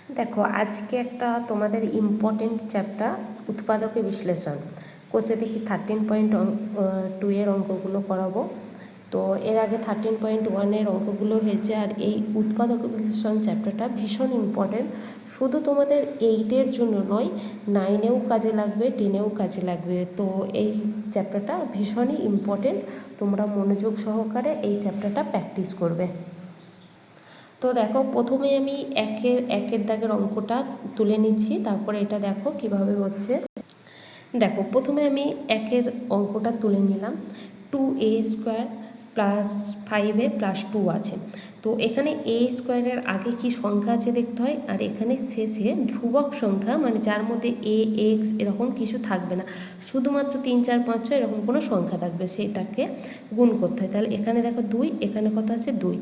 দেখো আজকে একটা তোমাদের ইম্পর্টেন্ট চ্যাপ্টার উৎপাদকে বিশ্লেষণ কোর্সে থেকে 13.2 এর অঙ্কগুলো করাবো। তো এর আগে 13.1 অঙ্কগুলো হয়েছে, আর এই উৎপাদক বিশ্লেষণ চ্যাপ্টারটা ভীষণ ইম্পর্টেন্ট। শুধু তোমাদের 8-এর জন্য নয়, 9-এও কাজে লাগবে, 10-এও কাজে লাগবে। তো এই চ্যাপ্টারটা ভীষণই ইম্পর্টেন্ট, তোমরা মনোযোগ সহকারে এই চ্যাপ্টারটা প্র্যাকটিস করবে। তো দেখো প্রথমে আমি একের দাগের অঙ্কটা তুলে নিচ্ছি, তারপরে এটা দেখো কিভাবে হচ্ছে। দেখো প্রথমে আমি একের অঙ্কটা তুলে নিলাম। 2a² প্লাস 5a প্লাস 2 আছে। তো এখানে এ স্কোয়ারের আগে কি সংখ্যা আছে দেখতে হয়, আর এখানে শেষে ধ্রুবক সংখ্যা, মানে যার মধ্যে এ এক্স এরকম কিছু থাকবে না, শুধুমাত্র 3 4 5 6 এরকম কোনো সংখ্যা থাকবে, সেটাকে গুণ করতে হয়। তাহলে এখানে দেখো 2, এখানে কত আছে 2,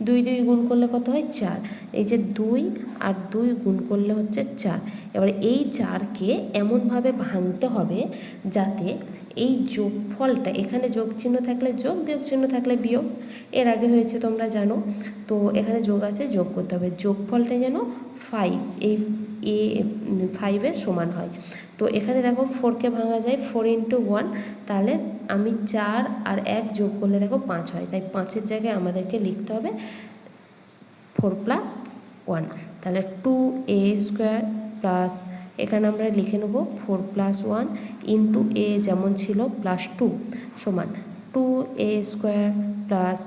2 2 গুণ করলে কত হয় 4। এই যে 2 আর 2 গুণ করলে হচ্ছে 4। এবার এই 4কে এমনভাবে ভাঙতে হবে যাতে এই যোগফলটা, এখানে যোগ চিহ্ন থাকলে যোগ, বিয়োগ চিহ্ন থাকলে বিয়োগ, এর আগে হয়েছে তোমরা জানো। তো এখানে যোগ আছে, যোগ করতে হবে, যোগফলটা যেন 5 এই 5-এর সমান হয়। তো এখানে দেখো 4কে ভাঙা যায় 4 × 1, তাহলে আমি 4 আর 1 যোগ করলে দেখো 5 হয়, তাই 5-এর জায়গায় আমাদেরকে লিখতে হবে 4 + 1। তাহলে 2a² প্লাস, এখানে আমরা লিখে নেব 4 + 1 ইন্টু এ যেমন ছিল প্লাস 2 সমান 2a² প্লাস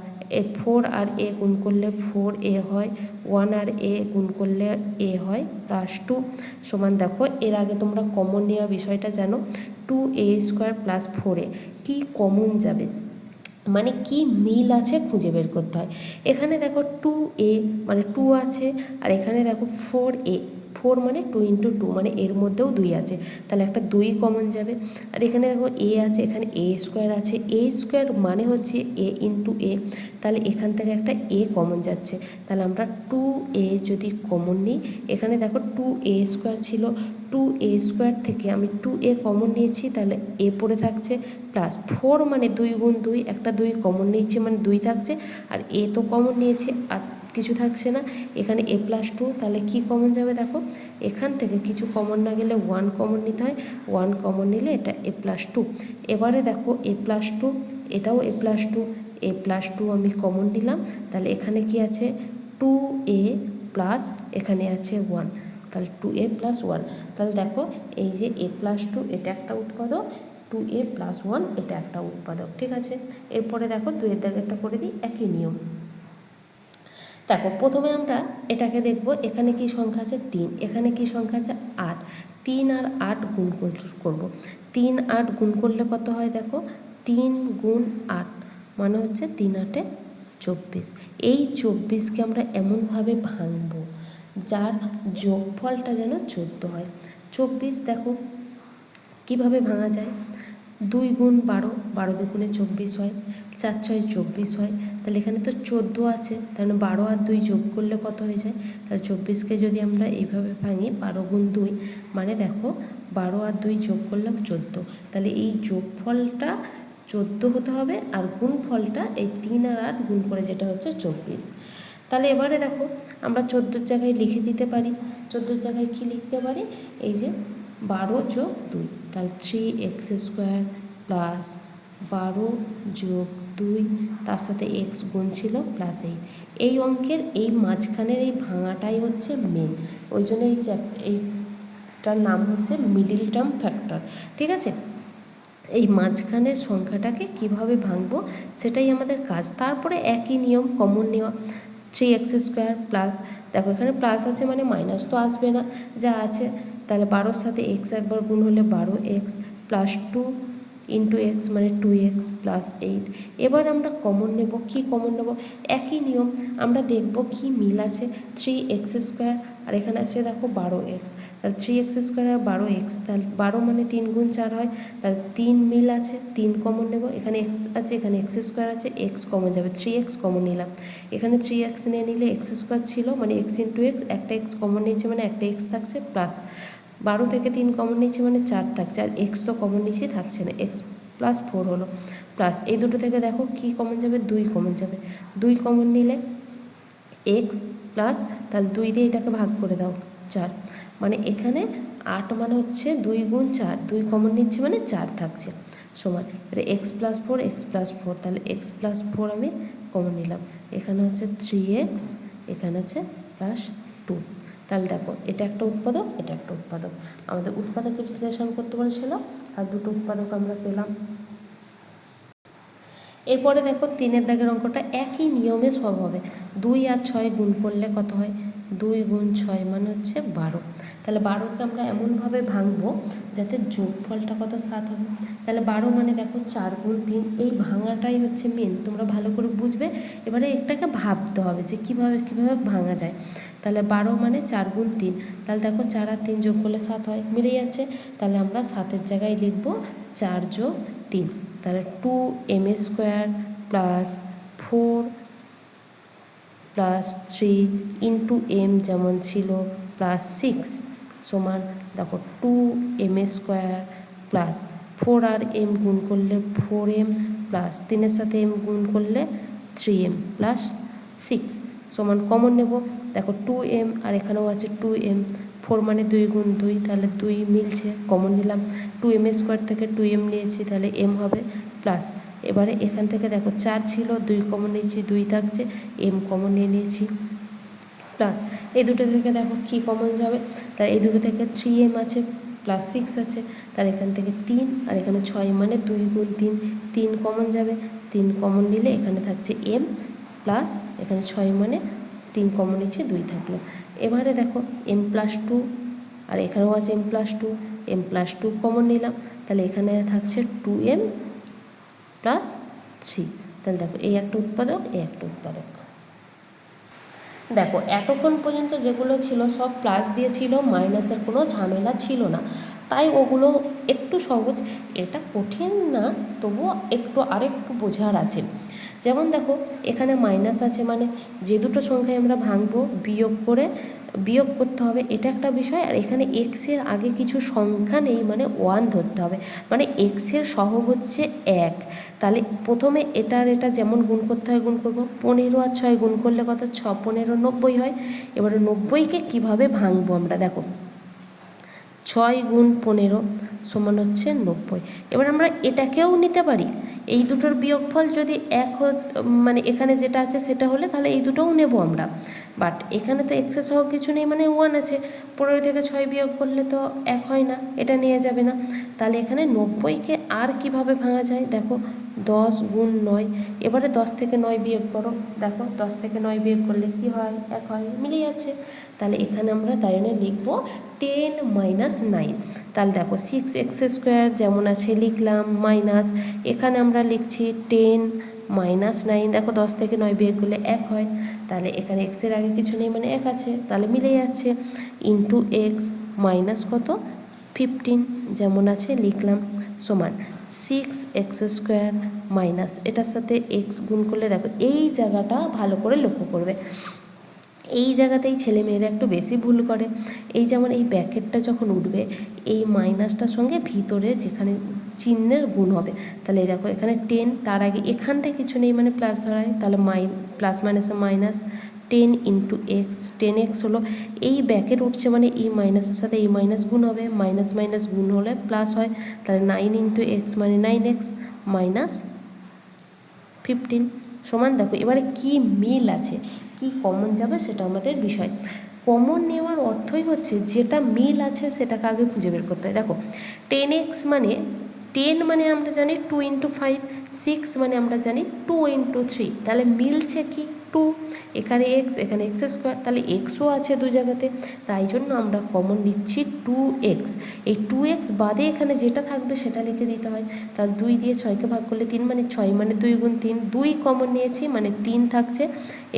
4 আর এ গুণ করলে 4a হয়, 1 আর এ গুণ করলে এ হয় প্লাস 2 সমান, দেখো এর আগে তোমরা কমন নেওয়া বিষয়টা জানো। 2a² প্লাস 4a কি কমন যাবে, মানে কি মিল আছে খুঁজে বের করতে হয়। এখানে দেখো 2a মানে 2 আছে, আর এখানে দেখো 4a, 4 মানে 2 × 2 মানে এর মধ্যেও 2 আছে, তাহলে একটা 2 কমন যাবে। আর এখানে দেখো a আছে, এখানে a² আছে, a² মানে হচ্ছে a × a, তাহলে এখান থেকে একটা a কমন যাচ্ছে। তাহলে আমরা 2a যদি কমন নিই, এখানে দেখো 2a² ছিল, 2a² থেকে আমি 2a কমন নিয়েছি, তাহলে a পড়ে থাকছে, প্লাস 4 মানে 2 × 2, একটা 2 কমন নিয়েছি মানে 2 থাকছে, আর a তো কমন নিয়েছি আর কিছু থাকছে না, এখানে a + 2, তাহলে কি কমন যাবে দেখো, এখান থেকে কিছু কমন না গেলে 1 কমন নিতে হয়, 1 কমন নিলে এটা a + 2। এবারে দেখো a + 2, এটাও a + 2, a + 2 আমি কমন নিলাম, তাহলে এখানে কি আছে 2a প্লাস এখানে আছে 1, তাহলে 2a + 1। তাহলে দেখো এই যে a + 2 এটা একটা উৎপাদক, 2a + 1 এটা একটা উৎপাদক, ঠিক আছে। এরপরে দেখো 2-এর দাগেরটা করে দিই, একই নিয়ম। দেখো প্রথমে আমরা এটাকে দেখব, এখানে কি সংখ্যা আছে 3, এখানে কি সংখ্যা আছে 8, 3 আর 8 গুণ করব। 3 8 গুণ করলে কত হয় দেখো, 3 × 8 মানে হচ্ছে 3 × 8 = 24। এই 24কে আমরা এমনভাবে ভাঙব যার যোগফলটা যেন 14 হয়। 24 দেখো কিভাবে ভাঙা যায়, 2 × 12, 12 × 2 = 24 হয়, 4 × 6 = 24 হয়, তাহলে এখানে তো 14 আছে, তাহলে 12 আর 2 যোগ করলে কত হয়ে যায়, তাহলে 24কে যদি আমরা এইভাবে ভাঙি 12 × 2, মানে দেখো 12 আর 2 যোগ করলে 14, তাহলে এই যোগফলটা 14 হতে হবে, আর গুণফলটা এই 3 আর 8 গুণ করে যেটা হচ্ছে 24। তাহলে এবারে দেখো আমরা 14-র জায়গায় লিখে দিতে পারি, 14-র জায়গায় কি লিখতে পারি, এই যে 12 + 2, তাহলে 3x² প্লাস 12 + 2, তার সাথে এক্স গুণ ছিল প্লাস 8। এই অঙ্কের এই মাঝখানের এই ভাঙাটাই হচ্ছে মেন, ওই জন্য এইটার নাম হচ্ছে মিডিল টার্ম ফ্যাক্টর, ঠিক আছে। এই মাঝখানের সংখ্যাটাকে কিভাবে ভাঙবো সেটাই আমাদের কাজ। তারপরে একই নিয়ম কমন নেওয়া, 3x² প্লাস, দেখো এখানে প্লাস আছে মানে মাইনাস তো আসবে না, যা আছে, তাহলে 12-র সাথে x একবার গুণ হলে 12x প্লাস 2 × x মানে 2x প্লাস 8। এবার আমরা কমন নেব, কি কমন নেব, একই নিয়ম, আমরা দেখব কি মিল আছে, 3x² আর এখানে আছে দেখো 12x, তাহলে 3x² আর 12x, তাহলে 12 মানে 3 × 4 হয়, তাহলে 3 মিল আছে, 3 কমন নেব, এখানে x আছে, এখানে x² আছে, x কমন যাবে, 3x কমন নিলাম, এখানে 3x নিয়ে নিলে x² ছিল মানে x × x, একটা x কমন নিয়েছে মানে একটা x থাকছে, প্লাস 12 থেকে 3 কমন নিয়েছি মানে 4 থাকছে, আর x তো কমন নিয়েছি থাকছে না, x + 4 হলো, প্লাস এই দুটো থেকে দেখো কি কমন যাবে, 2 কমন যাবে, 2 কমন নিলে x প্লাস, তাহলে 2 দিয়ে এটাকে ভাগ করে দাও, 4, মানে এখানে 8 মানে হচ্ছে 2 গুণ 4, 2 কমন নিচ্ছি মানে 4 থাকছে, সমান এবারে x+4 x+4, তাহলে x+4 আমি কমন নিলাম, এখানে হচ্ছে 3x, এখানে হচ্ছে +2। তাহলে দেখো এটা একটা উৎপাদক, এটা একটা উৎপাদক। আমাদের উৎপাদকে বিশ্লেষণ করতে বলেছিল, আর দুটো উৎপাদক আমরা পেলাম। এরপরে দেখো 3 দাগের অঙ্কটা একই নিয়মে সব হবে। 2 আর 6 গুণ করলে কত হয়? 2 গুণ 6 মানে হচ্ছে 12। তাহলে 12কে আমরা এমনভাবে ভাঙবো যাতে যোগফলটা কত 7 হবে। তাহলে 12 মানে দেখো 4 গুণ 3, এই ভাঙাটাই হচ্ছে মেন, তোমরা ভালো করে বুঝবে। এবারে একটাকে ভাবতে হবে যে কীভাবে ভাঙা যায়। তাহলে 12 মানে 4 গুণ 3, তাহলে দেখো 4 আর 3 যোগ করলে 7 হয়, মিলে যাচ্ছে। তাহলে আমরা 7-এর জায়গায় লিখব 4 যোগ 3, তাহলে 2m² plus 4 plus 3 into m যেমন ছিল প্লাস 6 সমান দেখো 2m² প্লাস 4 আর m গুণ করলে 4m প্লাস 3-এর সাথে m গুণ করলে 3m প্লাস 6 সমান কমন নেব। দেখো 2m আর এখানেও আছে 2m, 4 মানে 2 গুণ 2, তাহলে 2 মিলছে, কমন নিলাম। 2m² থেকে 2m নিয়েছি, তাহলে m হবে প্লাস। এবারে এখান থেকে দেখো 4 ছিল, 2 কমন নিয়েছি, 2 থাকছে, m কমন নিয়ে নিয়েছি প্লাস। এই দুটো থেকে দেখো কী কমন যাবে, তাই এই দুটো থেকে 3m আছে প্লাস 6 আছে, তাহলে এখান থেকে 3 আর এখানে 6 মানে 2 গুণ 3, 3 কমন যাবে, 3 কমন নিলে এখানে থাকছে m প্লাস এখানে 6 মানে 3 কমন নিচ্ছে 2 থাকলো। এবারে দেখো m+2 আর এখানেও আছে m+2, m+2 কমন নিলাম, তাহলে এখানে থাকছে 2m প্লাস 3। তাহলে দেখো এই একটা উৎপাদক, এই একটা উৎপাদক। দেখো এতক্ষণ পর্যন্ত যেগুলো ছিল সব প্লাস দিয়েছিল, মাইনাসের কোনো ঝামেলা ছিল না, তাই ওগুলো একটু সহজ। এটা কঠিন না, তবুও আরেকটু বোঝার আছে। যেমন দেখো এখানে মাইনাস আছে, মানে যে দুটো সংখ্যায় আমরা ভাঙবো বিয়োগ করতে হবে, এটা একটা বিষয়। আর এখানে এক্সের আগে কিছু সংখ্যা নেই, মানে 1 ধরতে হবে, মানে এক্সের সহগ হচ্ছে 1। তাহলে প্রথমে এটা আর এটা যেমন গুণ করতে হয় গুণ করব। 15 আর 6 গুণ করলে কত? 6 15 90 হয়। এবারে 90কে কীভাবে ভাঙবো আমরা, দেখো 6 গুণ 15 সমান হচ্ছে 90। এবার আমরা এটাকেও নিতে পারি, এই দুটোর বিয়োগফল যদি এক মানে এখানে যেটা আছে সেটা হলে তাহলে এই দুটোও নেব আমরা, বাট এখানে তো এক্সের সহ কিছু নেই, মানে 1 আছে। 15 থেকে 6 বিয়োগ করলে তো 1 হয় না, এটা নিয়ে যাবে না। তাহলে এখানে 90কে আর কিভাবে ভাঙা যায়, দেখো 10 গুণ 9, এবারে 10 থেকে 9 বিয়োগ করো, দেখো 10 থেকে 9 বিয়োগ করলে কি হয়? 1 হয়, মিলে যাচ্ছে। তাহলে এখানে আমরা তাই জন্য লিখবো 10 - 9। তাহলে দেখো 6x² যেমন আছে লিখলাম, মাইনাস এখানে আমরা লিখছি 10 - 9, দেখো 10 থেকে 9 বিয়োগ করলে 1 হয়, তাহলে এখানে এক্সের আগে কিছু নেই মানে 1 আছে, তাহলে মিলে যাচ্ছে। ইন্টু এক্স মাইনাস কত? 15 যেমন আছে লিখলাম, সমান 6x² মাইনাস এটার সাথে এক্স গুণ করলে, দেখো এই জায়গাটা ভালো করে লক্ষ্য করবে, এই জায়গাতেই ছেলেমেয়েরা একটু বেশি ভুল করে। এই যেমন এই ব্র্যাকেটটা যখন উঠবে, এই মাইনাসটার সঙ্গে ভিতরে যেখানে চিহ্নের গুণ হবে, তাহলে দেখো এখানে 10, তার আগে এখানটায় কিছু নেই মানে প্লাস ধরায়, তাহলে প্লাস মাইনাসে মাইনাস 10 ইন্টু এক্স, 10x হলো, এই ব্র্যাকেট উঠছে মানে এই মাইনাসের সাথে এই মাইনাস গুণ হবে, মাইনাস মাইনাস গুণ হলে প্লাস হয়, তাহলে 9 ইন্টু এক্স মানে 9x মাইনাস 15 সমান। দেখো এবারে কি মিল আছে, কি কমন যাবে সেটা আমাদের বিষয়। কমন নেওয়ার অর্থই হচ্ছে যেটা মিল আছে সেটাকে আগে খুঁজে বের করতে হয়। দেখো 10x মানে 10 মানে আমরা জানি 2 ইন্টু 5, 6 মানে আমরা জানি 2 ইন্টু 3, তাহলে মিলছে কি 2, এখানে এক্স এখানে x², তাহলে এক্সও আছে দু জায়গাতে, তাই জন্য আমরা কমন নিচ্ছি 2x। এই 2x বাদে এখানে যেটা থাকবে সেটা লিখে দিতে হয়। তাহলে 2 দিয়ে 6কে ভাগ করলে 3 মানে 6 মানে 2 গুণ 3, 2 কমন নিয়েছি মানে 3 থাকছে,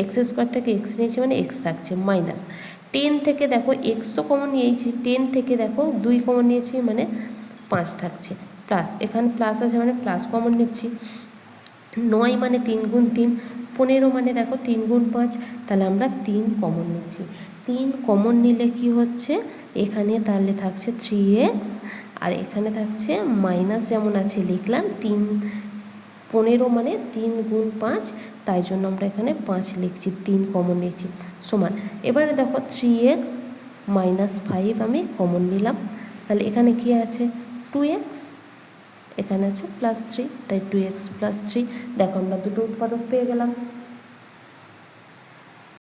x² থেকে x নিয়েছি মানে x থাকছে, মাইনাস 10 থেকে দেখো x তো কমন নিয়েছি, 10 থেকে দেখো 2 কমন নিয়েছি মানে 5 থাকছে, প্লাস এখানে প্লাস আছে মানে প্লাস কমন নিচ্ছি, 9 মানে 3 গুণ 3, 15 মানে দেখো 3 গুণ 5, তাহলে আমরা 3 কমন নিচ্ছি। 3 কমন নিলে কি হচ্ছে, এখানে তাহলে থাকছে 3x আর এখানে থাকছে মাইনাস যেমন আছে লিখলাম 3, 15 মানে 3 গুণ 5, তাই জন্য আমরা এখানে 5 লিখছি, 3 কমন নিয়েছি, সমান। এবারে দেখো 3x -5 আমি কমন নিলাম, তাহলে এখানে কি আছে 2x, এখানে আছে +3, তাই 2x + 3। দেখো আমরা দুটো উৎপাদক পেয়ে গেলাম।